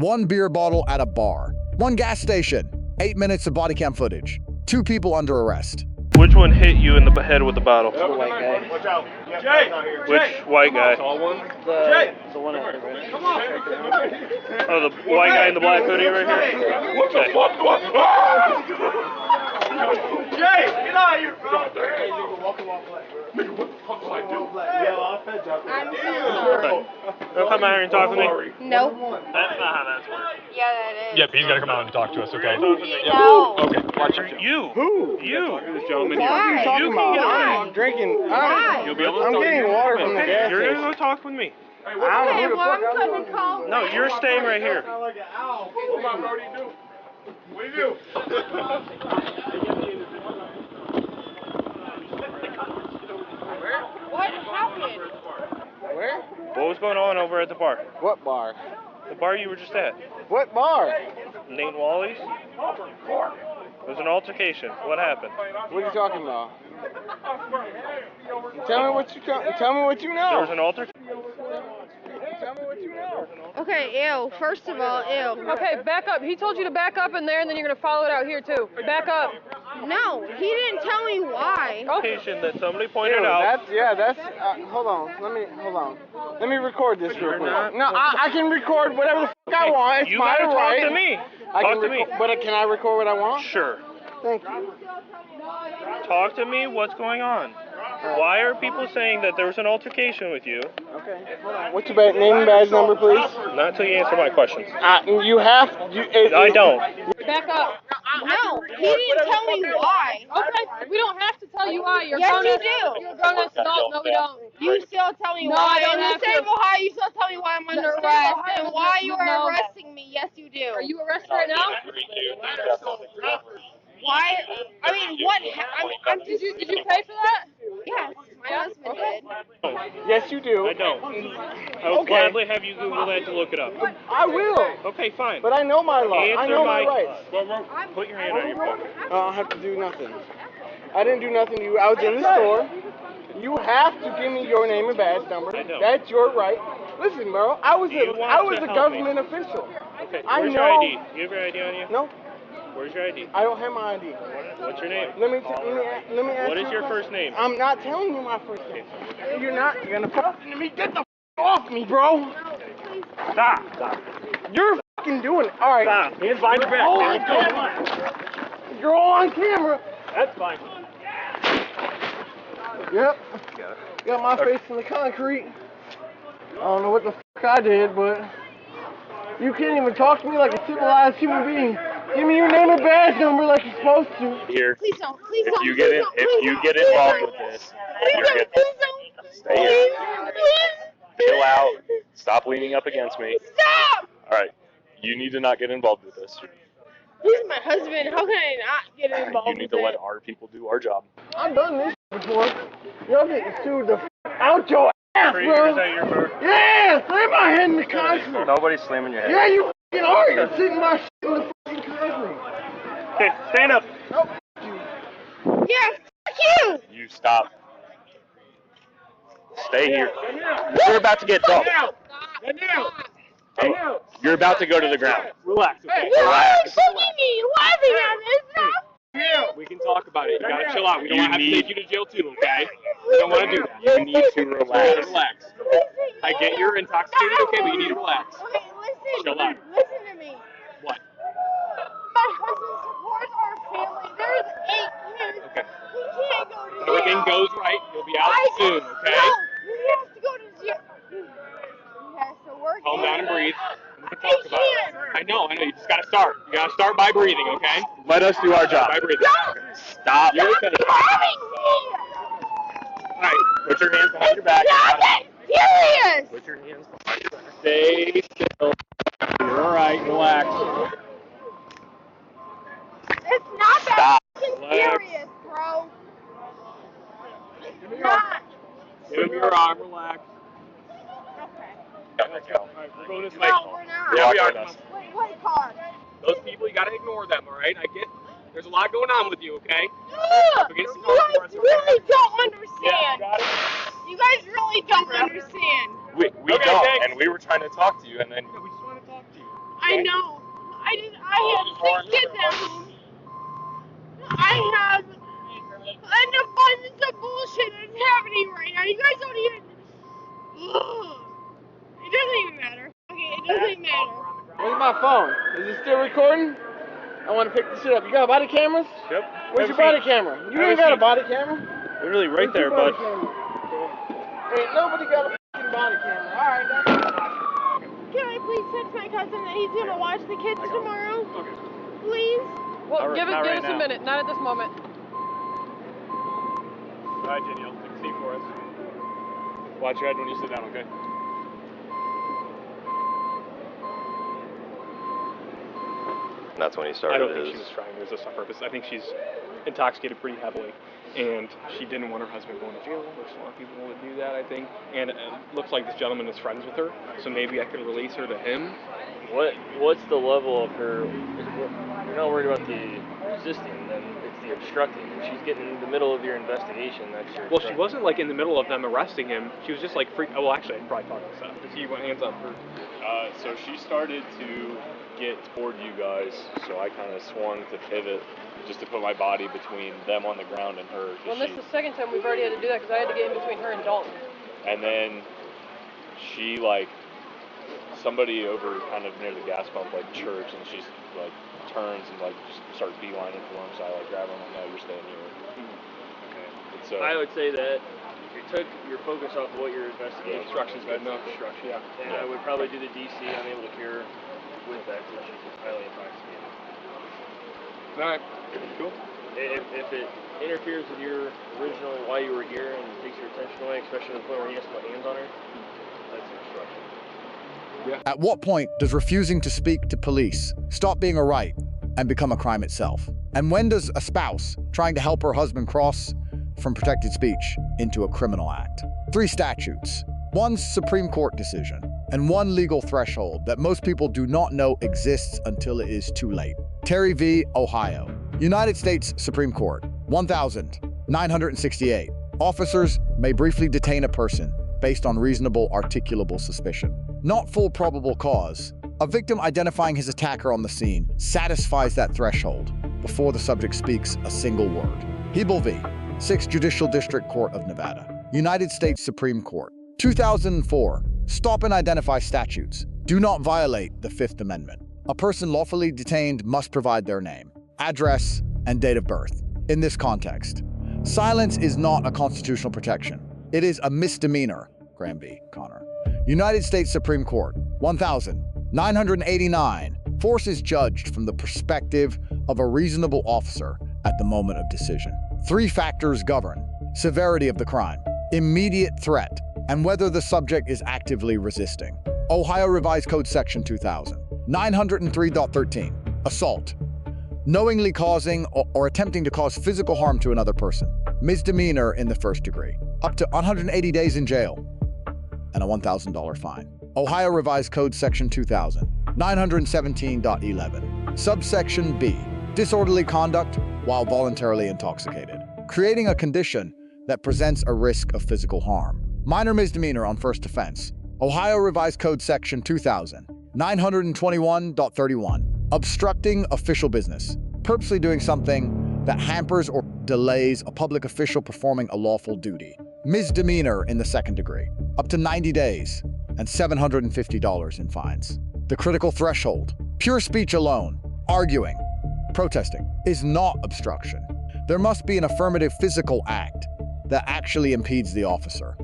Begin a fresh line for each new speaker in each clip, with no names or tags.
1 beer bottle at a bar, 1 gas station, 8 minutes of body cam footage, 2 people under arrest.
Which one hit you in the head with the bottle?
The white guy.
Watch out.
Jay! Which white guy?
The one at the red.
Oh, the white guy in the black hoodie right here?
What the fuck? Jay, get out of here, bro. Nigga, what the fuck do I do?
I'm so sorry.
Don't come out here and talk with me.
Nope.
That's not how that's works.
Yeah, that is.
Yep, he's got to come out and talk to us, okay?
No.
Okay, watch your
You.
Who?
You.
this gentleman
Why?
here.
You can get
Why?
on.
Drinking.
Why?
You'll be able to
I'm
talk
getting water from the
Okay,
gas
you're
station.
gonna go talk with me.
I don't know
Okay,
who the
well,
fuck
I'm
I'm
coming call.
No, you're staying right here.
What do you do? What do you do?
What happened?
Where?
What was going on over at the bar?
What bar?
The bar you were just at.
What bar?
Nate Wally's? It was an altercation. What happened?
What are you talking about? Tell me what you tell me what you know.
There was an altercation.
Tell me what you know.
Okay, ew. First of all, ew.
Okay, back up. He told you to back up in there, and then you're going to follow it out here, too. Back up.
No, he didn't tell me why.
Altercation that somebody pointed
Ew,
out.
that's hold on. Let me record this real quick. No, I can record whatever the fuck I want. It's
You
my
gotta
right.
talk to me.
I
Talk
can
to me.
But can I record what I want?
Sure.
Thank you.
Talk to me. What's going on? Why are people saying that there was an altercation with you?
Okay, hold on. What's your name and badge number, please?
Not until you answer my questions.
You have.
I don't.
Back up.
No, he didn't tell me why.
Okay, we don't have to tell you why. You're
Yes,
grown
you
up.
do.
You're a grown-ass adult. No, we don't.
You still tell me
No,
why.
I don't
In the
have
state of
to.
Ohio, you still tell me why I'm under
The state of
arrest
Ohio
and why you are
no.
arresting me. Yes, you do.
Are you arrested right now?
Why? I mean, what? I'm just.
Did you pay for that?
Yes, my husband did.
Yes, you do.
I don't. I will gladly have you Google that to look it up.
I will.
Okay, fine.
But I know my law. I know my rights.
Put your hand on your pocket.
I don't have to do nothing. I didn't do nothing to you. I was in the store. You have to give me your name and badge number.
I don't.
That's your right. Listen, bro. I was
You want
a
to help
government official.
Okay,
I
where's
know.
your ID? You have your ID on you?
No,
Where's your ID?
I don't have my ID.
What's your name?
Let me ask
What
you
is
a
your
question.
first name?
I'm not telling you my first name. You're not gonna talk to me. Get the f off me, bro.
Stop.
You're fucking doing it. All right.
Stop. Hands behind your back.
Oh,
Hands going.
You're all on camera.
That's fine.
Yep. Got my face in the concrete. I don't know what the fuck I did, but you can't even talk to me like a civilized human being. Give me your name and badge number like you're supposed to.
Here.
Please don't. Please
If
don't.
you get involved with this, you're
Please
good.
don't.
Stay here. Chill out. Stop leaning up against me.
Stop!
All right. You need to not get involved with this.
He's my husband. How can I not get involved
You need
with
to
it?
let our people do our job.
I've done this before. Y'all getting sued the f out your ass,
Is
bro.
that your bird?
Yeah, slam my head in the concrete.
Nobody's slamming your head.
Yeah, you f***ing are. You're sitting my shit in the fucking concrete.
Okay, stand up.
No, f*** you.
Yeah, fuck you!
You stop. Stay here. You're about to get dumped. Hey, you're about to go to the ground.
Relax.
You're looking at me. You're laughing at me. It's not
We can talk about it. You gotta chill out. We don't want to have to take you to jail too, okay? We don't want to do that. You need to relax. Relax. I get you're intoxicated, okay, but you need to relax.
Okay, listen.
Chill out.
Listen to me.
What?
My husband supports our family. There's 8 kids.
Okay.
He can't go to jail.
Everything goes right. You'll be out soon, okay?
No, he has to go to jail. He has to work.
Calm down and breathe. We can
He
talk about
can't.
it. I know. You just gotta start. You gotta start by breathing, okay? Let us do our job. By breathing. Stop. You're
Stop grabbing me.
All right. Put your hands behind your back.
Stop it. Serious.
Put your hands behind your back. Stay still. You're all right. Relax.
It's not that
Stop.
fucking
Relax.
serious, bro.
Give him
It's not.
your arm. Relax.
Okay.
All right. We're going this way.
No, we're not.
Yeah, we are.
Wait, what car?
Those people, you gotta ignore them, all right? I get. There's a lot going on with you, okay?
Ugh,
against the
you
car,
guys
it's okay.
really don't
Yeah,
understand.
you got it.
You guys really don't understand.
We
Okay,
don't,
thanks.
and we were trying to talk to you, and then
We just want to talk to you.
I know. I have 6 kids at home. I have an abundance of bullshit that's happening right now. You guys don't even. Ugh. It doesn't even matter. Okay, it doesn't matter.
Where's my phone? Is it still recording? I want to pick this shit up. You got body cameras?
Yep.
Where's your body camera? You ain't got a body camera?
Literally right
Where's
there,
your
bud.
body camera? Ain't nobody got a fucking body camera. Alright,
Can I please text my cousin that he's gonna watch the kids tomorrow? Please?
Well, give
not right
us a
now.
minute. Not at this moment.
All right, Jenny, I'll take a seat for us. Watch your head when you sit down, okay?
That's when he
I
started
don't think
his...
she was trying to resist on purpose. I think she's intoxicated pretty heavily, and she didn't want her husband going to jail. There's a lot of people who would do that, I think. And it looks like this gentleman is friends with her, so maybe I could release her to him.
What's the level of her? You're not worried about the resisting, then it's the obstructing. If she's getting in the middle of your investigation, that's your.
Well, she wasn't like in the middle of them arresting him. She was just like freak. Oh, well, actually, I can probably talk this out. He went hands up first.
So she started to get toward you guys, so I kind of swung to pivot just to put my body between them on the ground and her.
Well, this is the second time we've already had to do that because I had to get in between her and Dalton.
And then she, like, somebody over kind of near the gas pump, like, chirps, and she's, like, turns and, like, just starts beelining for him, so I, like, grab her and I'm like, no, you're staying here.
Okay.
And so,
I would say that you took your focus off of what you're investigating.
Obstruction's good enough.
Obstruction, yeah. And I would probably do the DC, unable to cure with that because she's highly intoxicated.
All right. Cool.
If it interferes with your originally why you were here and takes your attention away, especially to the point where you have to put hands on her, that's an obstruction.
At what point does refusing to speak to police stop being a right and become a crime itself? And when does a spouse trying to help her husband cross from protected speech into a criminal act? 3 statutes, 1 Supreme Court decision, and 1 legal threshold that most people do not know exists until it is too late. Terry v. Ohio. United States Supreme Court, 1968. Officers may briefly detain a person based on reasonable articulable suspicion. Not full probable cause. A victim identifying his attacker on the scene satisfies that threshold before the subject speaks a single word. Hebel v. 6th Judicial District Court of Nevada. United States Supreme Court, 2004. Stop and identify statutes do not violate the 5th Amendment. A person lawfully detained must provide their name, address, and date of birth. In this context, silence is not a constitutional protection. It is a misdemeanor. Graham v. Connor. United States Supreme Court, 1989. Force is judged from the perspective of a reasonable officer at the moment of decision. 3 factors govern: severity of the crime, immediate threat, and whether the subject is actively resisting. Ohio Revised Code Section 2000, 903.13. Assault. Knowingly causing or attempting to cause physical harm to another person. Misdemeanor in the 1st degree. Up to 180 days in jail and a $1,000 fine. Ohio Revised Code Section 2000, 917.11. Subsection B. Disorderly conduct while voluntarily intoxicated. Creating a condition that presents a risk of physical harm. Minor misdemeanor on first offense. Ohio Revised Code Section 2000, 921.31. Obstructing official business. Purposely doing something that hampers or delays a public official performing a lawful duty. Misdemeanor in the 2nd degree. Up to 90 days and $750 in fines. The critical threshold. Pure speech alone, arguing, protesting, is not obstruction. There must be an affirmative physical act that actually impedes the officer.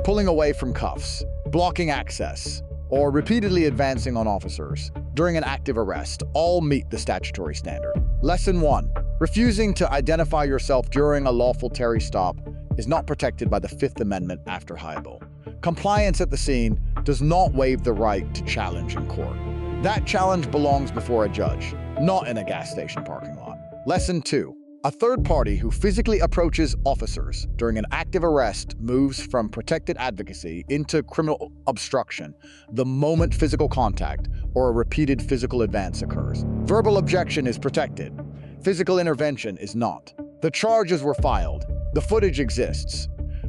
Pulling away from cuffs, blocking access, or repeatedly advancing on officers during an active arrest all meet the statutory standard. Lesson 1. Refusing to identify yourself during a lawful Terry stop is not protected by the 5th Amendment after Hybel. Compliance at the scene does not waive the right to challenge in court. That challenge belongs before a judge, not in a gas station parking lot. Lesson 2. A third party who physically approaches officers during an active arrest moves from protected advocacy into criminal obstruction the moment physical contact or a repeated physical advance occurs. Verbal objection is protected. Physical intervention is not. The charges were filed. The footage exists.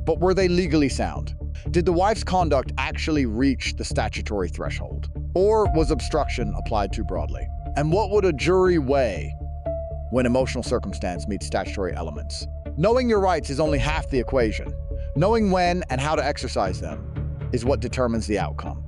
But were they legally sound? Did the wife's conduct actually reach the statutory threshold? Or was obstruction applied too broadly? And what would a jury weigh when emotional circumstance meets statutory elements? Knowing your rights is only half the equation. Knowing when and how to exercise them is what determines the outcome.